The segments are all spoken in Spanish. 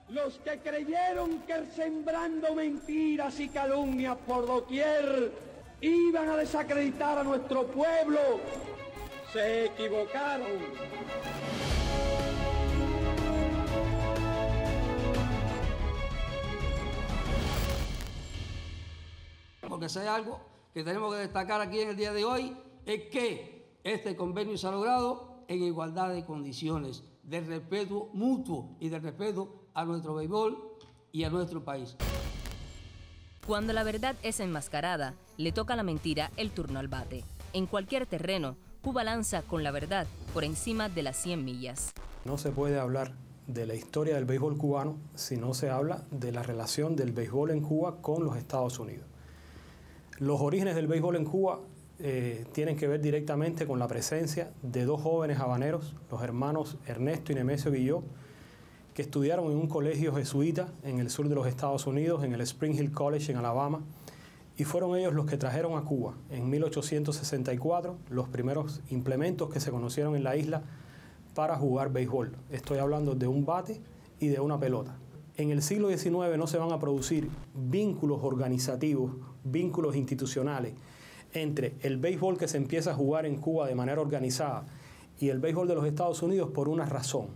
Los que creyeron que sembrando mentiras y calumnias por doquier iban a desacreditar a nuestro pueblo, se equivocaron. Porque si hay algo que tenemos que destacar aquí en el día de hoy es que este convenio se ha logrado en igualdad de condiciones, de respeto mutuo y de respeto a nuestro béisbol y a nuestro país. Cuando la verdad es enmascarada, le toca a la mentira el turno al bate. En cualquier terreno, Cuba lanza con la verdad por encima de las 100 millas. No se puede hablar de la historia del béisbol cubano si no se habla de la relación del béisbol en Cuba con los Estados Unidos. Los orígenes del béisbol en Cuba tienen que ver directamente con la presencia de dos jóvenes habaneros, los hermanos Ernesto y Nemesio Guilló, que estudiaron en un colegio jesuita en el sur de los Estados Unidos, en el Spring Hill College en Alabama, y fueron ellos los que trajeron a Cuba en 1864 los primeros implementos que se conocieron en la isla para jugar béisbol. Estoy hablando de un bate y de una pelota. En el siglo XIX no se van a producir vínculos organizativos, vínculos institucionales entre el béisbol que se empieza a jugar en Cuba de manera organizada y el béisbol de los Estados Unidos por una razón.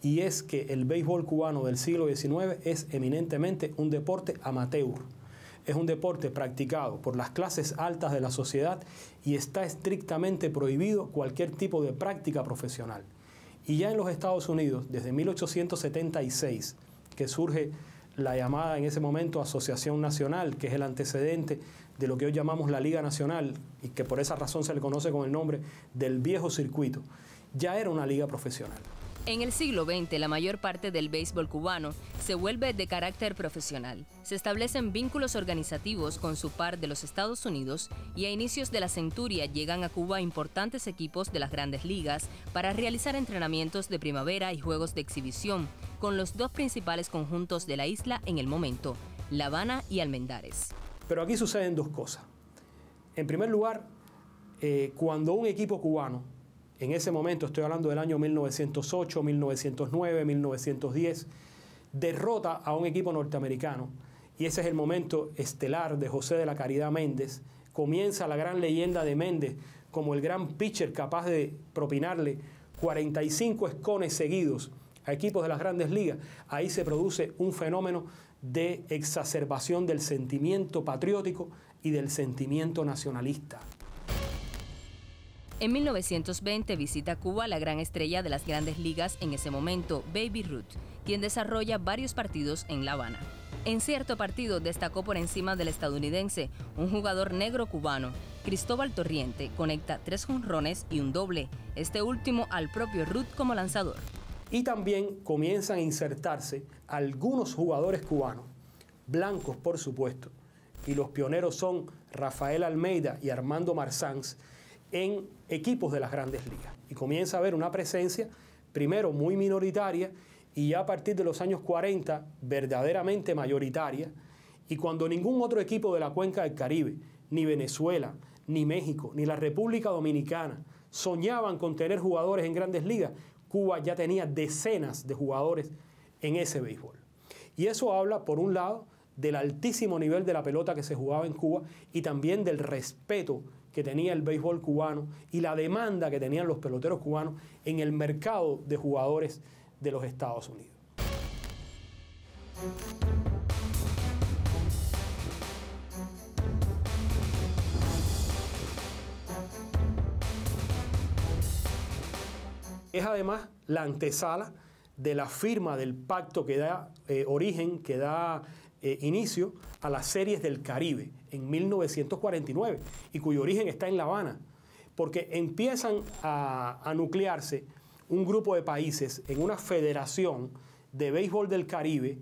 Y es que el béisbol cubano del siglo XIX es eminentemente un deporte amateur. Es un deporte practicado por las clases altas de la sociedad y está estrictamente prohibido cualquier tipo de práctica profesional. Y ya en los Estados Unidos, desde 1876, que surge la llamada en ese momento Asociación Nacional, que es el antecedente de lo que hoy llamamos la Liga Nacional y que por esa razón se le conoce con el nombre del viejo circuito, ya era una liga profesional. En el siglo XX, la mayor parte del béisbol cubano se vuelve de carácter profesional. Se establecen vínculos organizativos con su par de los Estados Unidos y a inicios de la centuria llegan a Cuba importantes equipos de las grandes ligas para realizar entrenamientos de primavera y juegos de exhibición con los dos principales conjuntos de la isla en el momento, La Habana y Almendares. Pero aquí suceden dos cosas. En primer lugar, cuando un equipo cubano, en ese momento estoy hablando del año 1908, 1909, 1910, derrota a un equipo norteamericano, y ese es el momento estelar de José de la Caridad Méndez. Comienza la gran leyenda de Méndez como el gran pitcher capaz de propinarle 45 escones seguidos a equipos de las grandes ligas. Ahí se produce un fenómeno de exacerbación del sentimiento patriótico y del sentimiento nacionalista. En 1920 visita Cuba la gran estrella de las grandes ligas en ese momento, Baby Ruth, quien desarrolla varios partidos en La Habana. En cierto partido destacó por encima del estadounidense un jugador negro cubano. Cristóbal Torriente conecta 3 jonrones y un doble, este último al propio Ruth como lanzador. Y también comienzan a insertarse algunos jugadores cubanos, blancos por supuesto, y los pioneros son Rafael Almeida y Armando Marzans, en equipos de las grandes ligas. Y comienza a haber una presencia, primero muy minoritaria, y ya a partir de los años 40, verdaderamente mayoritaria, y cuando ningún otro equipo de la cuenca del Caribe, ni Venezuela, ni México, ni la República Dominicana, soñaban con tener jugadores en grandes ligas, Cuba ya tenía decenas de jugadores en ese béisbol. Y eso habla, por un lado, del altísimo nivel de la pelota que se jugaba en Cuba y también del respeto que tenía el béisbol cubano y la demanda que tenían los peloteros cubanos en el mercado de jugadores de los Estados Unidos. Es además la antesala de la firma del pacto que da origen, que da inicio a las Series del Caribe en 1949 y cuyo origen está en La Habana, porque empiezan a nuclearse un grupo de países en una federación de béisbol del Caribe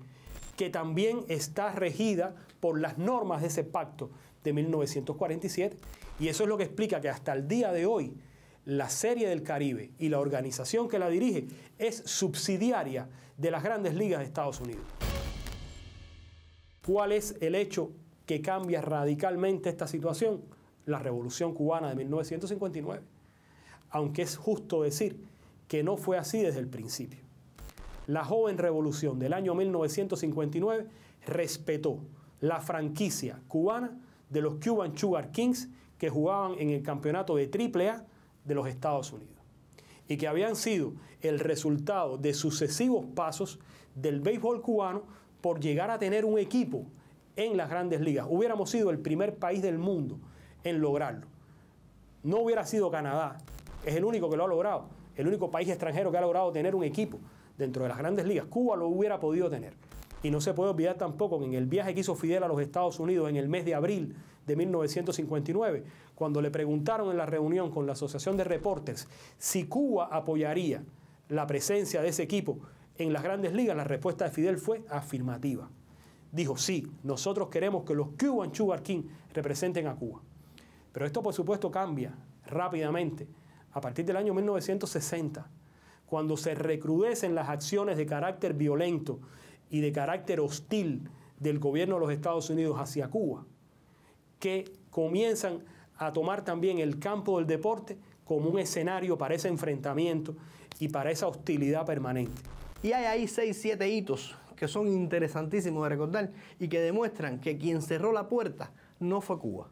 que también está regida por las normas de ese pacto de 1947, y eso es lo que explica que hasta el día de hoy la Serie del Caribe y la organización que la dirige es subsidiaria de las grandes ligas de Estados Unidos. ¿Cuál es el hecho que cambia radicalmente esta situación? La Revolución Cubana de 1959. Aunque es justo decir que no fue así desde el principio. la joven revolución del año 1959 respetó la franquicia cubana de los Cuban Sugar Kings que jugaban en el campeonato de AAA de los Estados Unidos y que habían sido el resultado de sucesivos pasos del béisbol cubano por llegar a tener un equipo en las grandes ligas. Hubiéramos sido el primer país del mundo en lograrlo. No hubiera sido Canadá, es el único que lo ha logrado, el único país extranjero que ha logrado tener un equipo dentro de las grandes ligas. Cuba lo hubiera podido tener. Y no se puede olvidar tampoco que en el viaje que hizo Fidel a los Estados Unidos en el mes de abril de 1959, cuando le preguntaron en la reunión con la Asociación de Reporters si Cuba apoyaría la presencia de ese equipo en las grandes ligas, la respuesta de Fidel fue afirmativa. Dijo, sí, nosotros queremos que los Cuban Sugar King representen a Cuba. Pero esto, por supuesto, cambia rápidamente a partir del año 1960, cuando se recrudecen las acciones de carácter violento y de carácter hostil del gobierno de los Estados Unidos hacia Cuba, que comienzan a tomar también el campo del deporte como un escenario para ese enfrentamiento y para esa hostilidad permanente. Y hay ahí 6, 7 hitos que son interesantísimos de recordar y que demuestran que quien cerró la puerta no fue Cuba.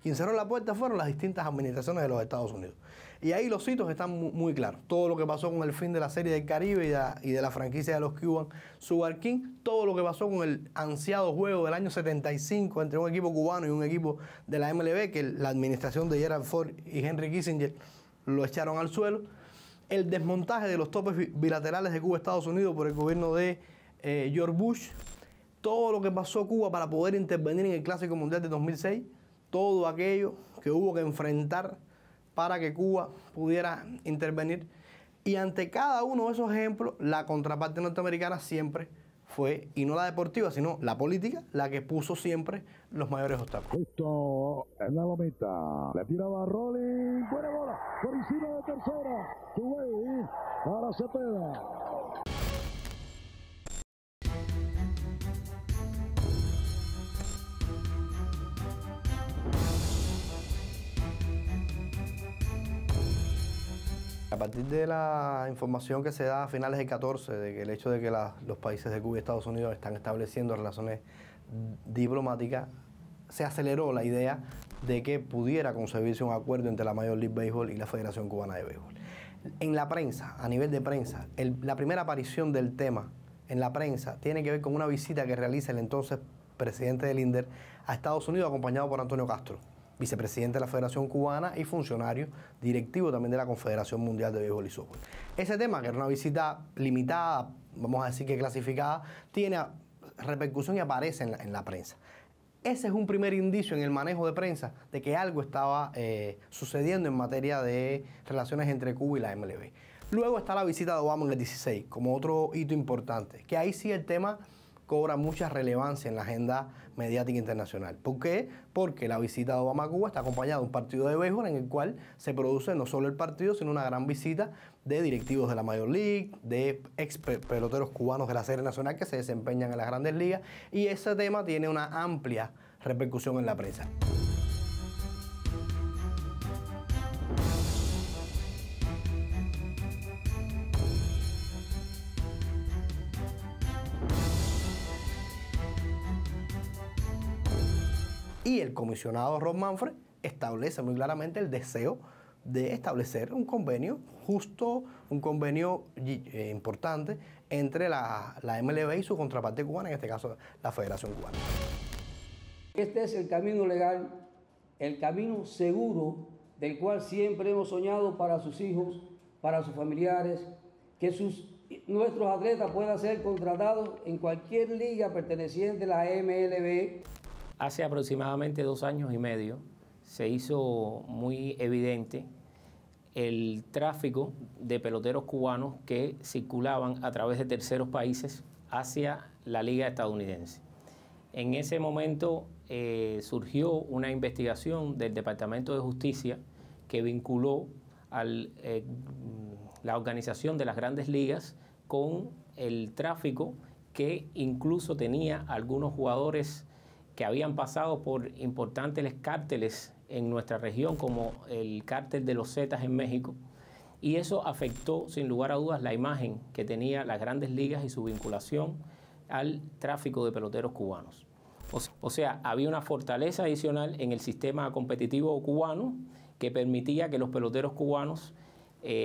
Quien cerró la puerta fueron las distintas administraciones de los Estados Unidos. Y ahí los hitos están muy claros. Todo lo que pasó con el fin de la Serie del Caribe y de la franquicia de los Cuban Sugar King, todo lo que pasó con el ansiado juego del año 75 entre un equipo cubano y un equipo de la MLB, que la administración de Gerald Ford y Henry Kissinger lo echaron al suelo. El desmontaje de los topes bilaterales de Cuba-Estados Unidos por el gobierno de George Bush. Todo lo que pasó Cuba para poder intervenir en el Clásico Mundial de 2006. Todo aquello que hubo que enfrentar para que Cuba pudiera intervenir. Y ante cada uno de esos ejemplos, la contraparte norteamericana siempre fue, y no la deportiva, sino la política, la que puso siempre los mayores obstáculos. Esto es la lomita. Le tiraba a Rolling. Buena bola. Por encima de tercera. Tuve para Cepeda. A partir de la información que se da a finales del 14, de que el hecho de que los países de Cuba y Estados Unidos están estableciendo relaciones diplomáticas, se aceleró la idea de que pudiera concebirse un acuerdo entre la Major League Baseball y la Federación Cubana de Béisbol. En la prensa, a nivel de prensa, la primera aparición del tema en la prensa tiene que ver con una visita que realiza el entonces presidente del INDER a Estados Unidos, acompañado por Antonio Castro, vicepresidente de la Federación Cubana y funcionario directivo también de la Confederación Mundial de Béisbol y Softball. Ese tema, que era una visita limitada, vamos a decir que clasificada, tiene repercusión y aparece en la prensa. Ese es un primer indicio en el manejo de prensa de que algo estaba sucediendo en materia de relaciones entre Cuba y la MLB. Luego está la visita de Obama en el 16, como otro hito importante, que ahí sí el tema cobra mucha relevancia en la agenda mediática internacional. ¿Por qué? Porque la visita de Obama a Cuba está acompañada de un partido de béisbol en el cual se produce no solo el partido, sino una gran visita de directivos de la Major League, de ex peloteros cubanos de la Serie Nacional que se desempeñan en las grandes ligas, y ese tema tiene una amplia repercusión en la prensa. Y el comisionado Rob Manfred establece muy claramente el deseo de establecer un convenio justo, un convenio importante entre la MLB y su contraparte cubana, en este caso la Federación Cubana. Este es el camino legal, el camino seguro del cual siempre hemos soñado para sus hijos, para sus familiares, que nuestros atletas puedan ser contratados en cualquier liga perteneciente a la MLB. Hace aproximadamente 2 años y medio se hizo muy evidente el tráfico de peloteros cubanos que circulaban a través de terceros países hacia la liga estadounidense. En ese momento surgió una investigación del Departamento de Justicia que vinculó a la organización de las grandes ligas con el tráfico que incluso tenía algunos jugadores que habían pasado por importantes cárteles en nuestra región, como el cártel de los Zetas en México, y eso afectó sin lugar a dudas la imagen que tenía las grandes ligas y su vinculación al tráfico de peloteros cubanos. O sea, había una fortaleza adicional en el sistema competitivo cubano que permitía que los peloteros cubanos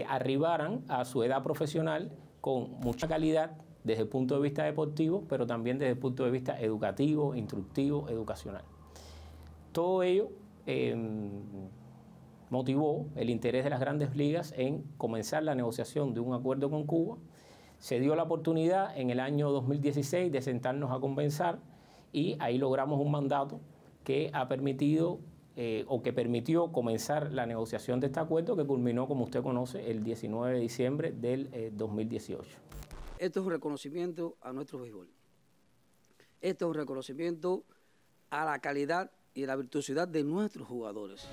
arribaran a su edad profesional con mucha calidad desde el punto de vista deportivo, pero también desde el punto de vista educativo, instructivo, educacional. Todo ello motivó el interés de las grandes ligas en comenzar la negociación de un acuerdo con Cuba. Se dio la oportunidad en el año 2016 de sentarnos a conversar y ahí logramos un mandato que ha permitido o que permitió comenzar la negociación de este acuerdo que culminó, como usted conoce, el 19 de diciembre del 2018. Esto es un reconocimiento a nuestro béisbol. Esto es un reconocimiento a la calidad y a la virtuosidad de nuestros jugadores.